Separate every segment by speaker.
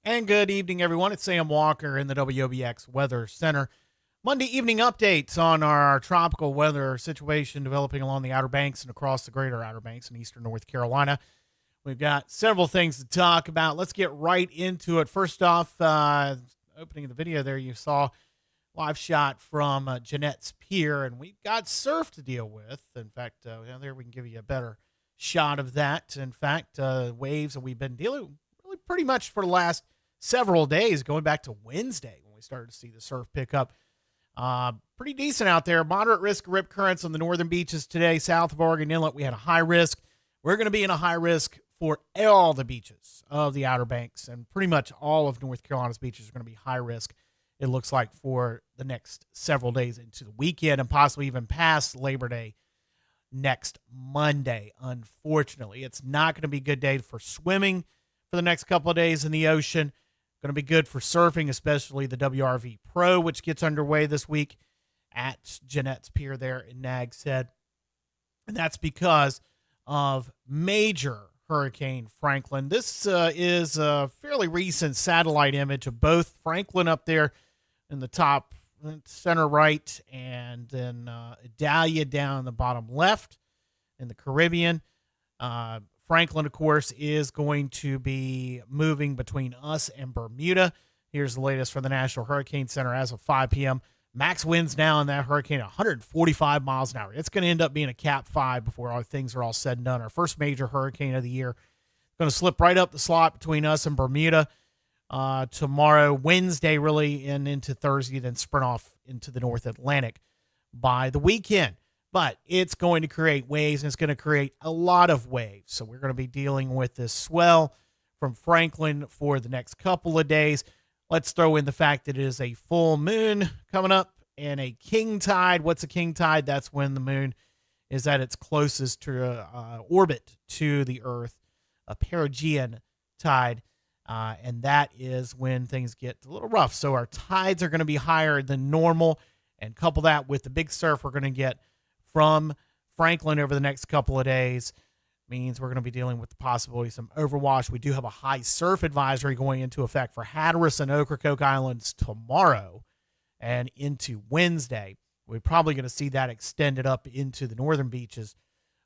Speaker 1: And good evening, everyone. It's Sam Walker in the WOBX Weather Center. Monday evening updates on our tropical weather situation developing along the Outer Banks and across the greater Outer Banks in eastern North Carolina. We've got several things to talk about. Let's get right into it. First off, opening of the video there, you saw a live shot from Jeanette's Pier, and we've got surf to deal with. In fact, there we can give you a better shot of that. In fact, waves that we've been dealing really pretty much for the last several days, going back to Wednesday when we started to see the surf pick up. Pretty decent out there. Moderate risk of rip currents on the northern beaches today. South of Oregon Inlet, we had a high risk. We're going to be in a high risk for all the beaches of the Outer Banks, and pretty much all of North Carolina's beaches are going to be high risk, it looks like, for the next several days into the weekend and possibly even past Labor Day next Monday. Unfortunately, it's not going to be a good day for swimming for the next couple of days in the ocean. Going to be good for surfing, especially the WRV Pro, which gets underway this week at Jeanette's Pier there in Nags Head. And that's because of major Hurricane Franklin. This is a fairly recent satellite image of both Franklin up there in the top center right, and then Idalia down in the bottom left in the Caribbean. Franklin, of course, is going to be moving between us and Bermuda. Here's the latest from the National Hurricane Center as of 5 p.m. Max winds now in that hurricane 145 miles an hour. It's going to end up being a Cat 5 before all things are all said and done. Our first major hurricane of the year. Going to slip right up the slot between us and Bermuda tomorrow, Wednesday, really, and into Thursday, then sprint off into the North Atlantic by the weekend. But it's going to create waves, and it's going to create a lot of waves. So we're going to be dealing with this swell from Franklin for the next couple of days. Let's throw in the fact that it is a full moon coming up and a king tide. What's a king tide? That's when the moon is at its closest to orbit to the Earth, a perigean tide. And that is when things get a little rough. So our tides are going to be higher than normal, and couple that with the big surf we're going to get from Franklin over the next couple of days means we're going to be dealing with the possibility of some overwash. We do have a high surf advisory going into effect for Hatteras and Ocracoke Islands tomorrow and into Wednesday. We're probably going to see that extended up into the northern beaches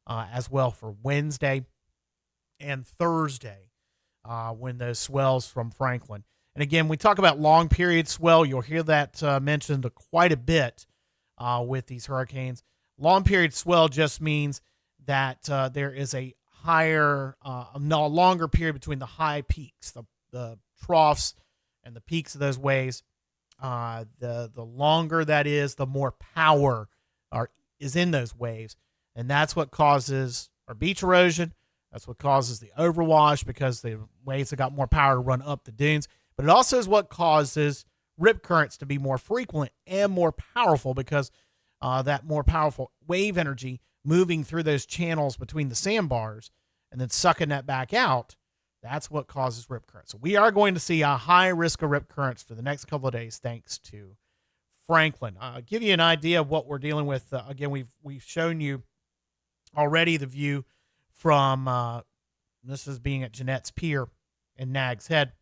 Speaker 1: as well for Wednesday and Thursday when those swells from Franklin. And again, we talk about long period swell. You'll hear that mentioned quite a bit with these hurricanes. Long period swell just means that there is a longer period between the high peaks, the troughs and the peaks of those waves. The longer that is, the more power is in those waves. And that's what causes our beach erosion. That's what causes the overwash, because the waves have got more power to run up the dunes. But it also is what causes rip currents to be more frequent and more powerful, because that more powerful wave energy moving through those channels between the sandbars and then sucking that back out, that's what causes rip currents. So we are going to see a high risk of rip currents for the next couple of days thanks to Franklin. I'll give you an idea of what we're dealing with. Again, we've shown you already the view from, this is being at Jeanette's Pier in Nags Head.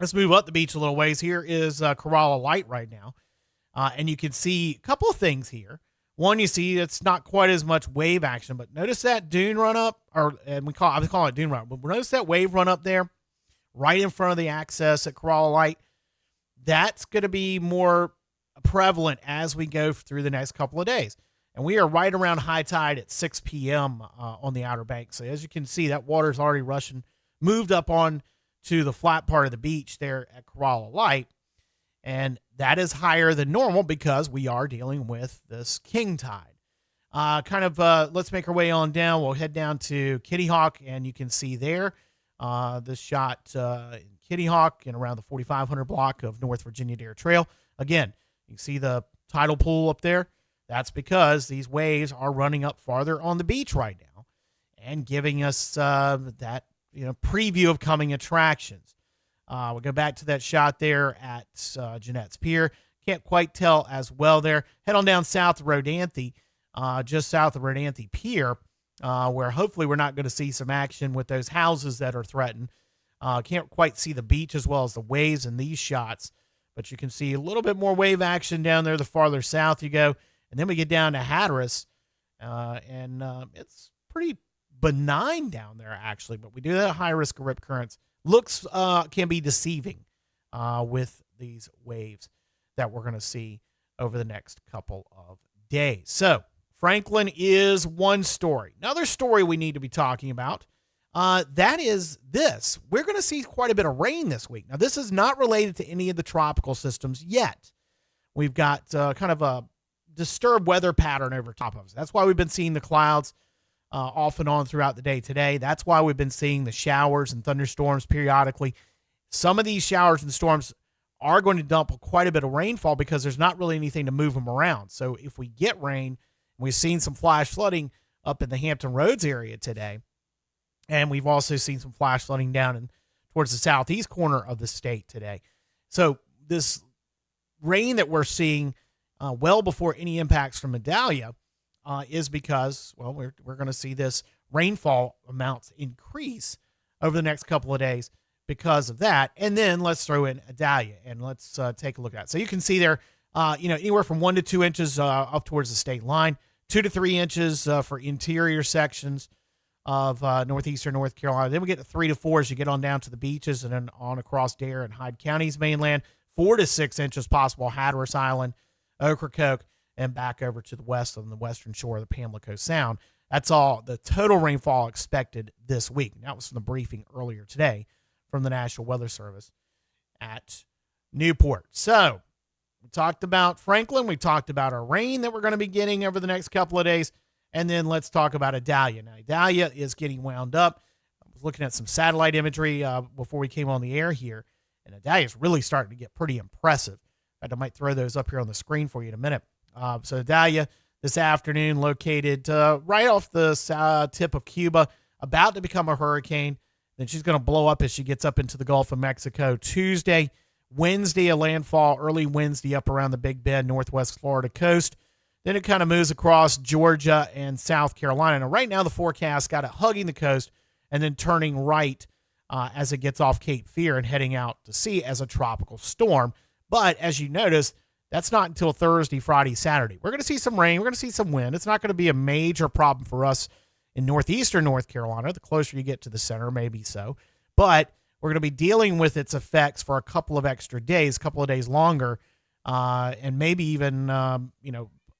Speaker 1: Let's move up the beach a little ways. Here is Corolla Light right now. And you can see a couple of things here. One, you see it's not quite as much wave action, but notice that dune run up, I was calling it dune run, but notice that wave run up there right in front of the access at Corolla Light. That's going to be more prevalent as we go through the next couple of days. And we are right around high tide at 6 p.m. On the Outer Banks. So as you can see, that water is already rushing, moved up on to the flat part of the beach there at Corolla Light. And that is higher than normal because we are dealing with this king tide. Let's make our way on down. We'll head down to Kitty Hawk, and you can see there this shot in Kitty Hawk and around the 4500 block of North Virginia Dare Trail. Again, you can see the tidal pool up there. That's because these waves are running up farther on the beach right now and giving us that preview of coming attractions. We'll go back to that shot there at Jeanette's Pier. Can't quite tell as well there. Head on down south to Rodanthe. just south of Renanthe Pier, where hopefully we're not going to see some action with those houses that are threatened. Can't quite see the beach as well as the waves in these shots, but you can see a little bit more wave action down there the farther south you go. And then we get down to Hatteras, and it's pretty benign down there, actually, but we do have high risk of rip currents. Looks can be deceiving with these waves that we're going to see over the next couple of days. So Franklin is one story. Another story we need to be talking about, that is this. We're going to see quite a bit of rain this week. Now, this is not related to any of the tropical systems yet. We've got kind of a disturbed weather pattern over top of us. That's why we've been seeing the clouds off and on throughout the day today. That's why we've been seeing the showers and thunderstorms periodically. Some of these showers and storms are going to dump quite a bit of rainfall because there's not really anything to move them around. So if we get rain, we've seen some flash flooding up in the Hampton Roads area today, and we've also seen some flash flooding down towards the southeast corner of the state today. So this rain that we're seeing well before any impacts from Idalia is because, well, we're going to see this rainfall amounts increase over the next couple of days because of that. And then let's throw in Idalia and let's take a look at it. So you can see there, anywhere from 1 to 2 inches up towards the state line, 2 to 3 inches for interior sections of northeastern North Carolina. Then we get to 3 to 4 as you get on down to the beaches and then on across Dare and Hyde counties mainland. 4 to 6 inches possible Hatteras Island, Ocracoke, and back over to the west on the western shore of the Pamlico Sound. That's all the total rainfall expected this week. That was from the briefing earlier today from the National Weather Service at Newport. So we talked about Franklin. We talked about our rain that we're going to be getting over the next couple of days. And then let's talk about Idalia. Now, Idalia is getting wound up. I was looking at some satellite imagery before we came on the air here, and Idalia is really starting to get pretty impressive. In fact, I might throw those up here on the screen for you in a minute. So Idalia this afternoon located right off the tip of Cuba, about to become a hurricane. Then she's going to blow up as she gets up into the Gulf of Mexico Tuesday. Wednesday, a landfall early Wednesday up around the Big Bend, northwest Florida coast. Then it kind of moves across Georgia and South Carolina. Now, right now, the forecast got it hugging the coast and then turning right as it gets off Cape Fear and heading out to sea as a tropical storm. But as you notice, that's not until Thursday, Friday, Saturday. We're going to see some rain. We're going to see some wind. It's not going to be a major problem for us in northeastern North Carolina. The closer you get to the center, maybe so. But we're going to be dealing with its effects for a couple of extra days, a couple of days longer, and maybe even,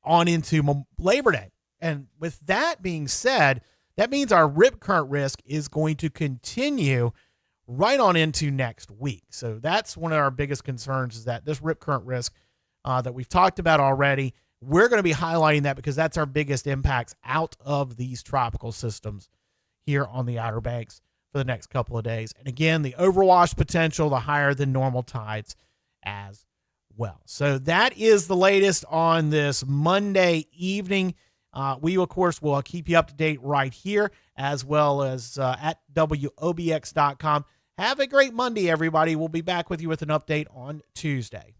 Speaker 1: on into Labor Day. And with that being said, that means our rip current risk is going to continue right on into next week. So that's one of our biggest concerns, is that this rip current risk that we've talked about already, we're going to be highlighting that because that's our biggest impacts out of these tropical systems here on the Outer Banks for the next couple of days. And again, the overwash potential, the higher than normal tides as well. So that is the latest on this Monday evening. We, of course, will keep you up to date right here, as well as at WOBX.com. Have a great Monday, everybody. We'll be back with you with an update on Tuesday.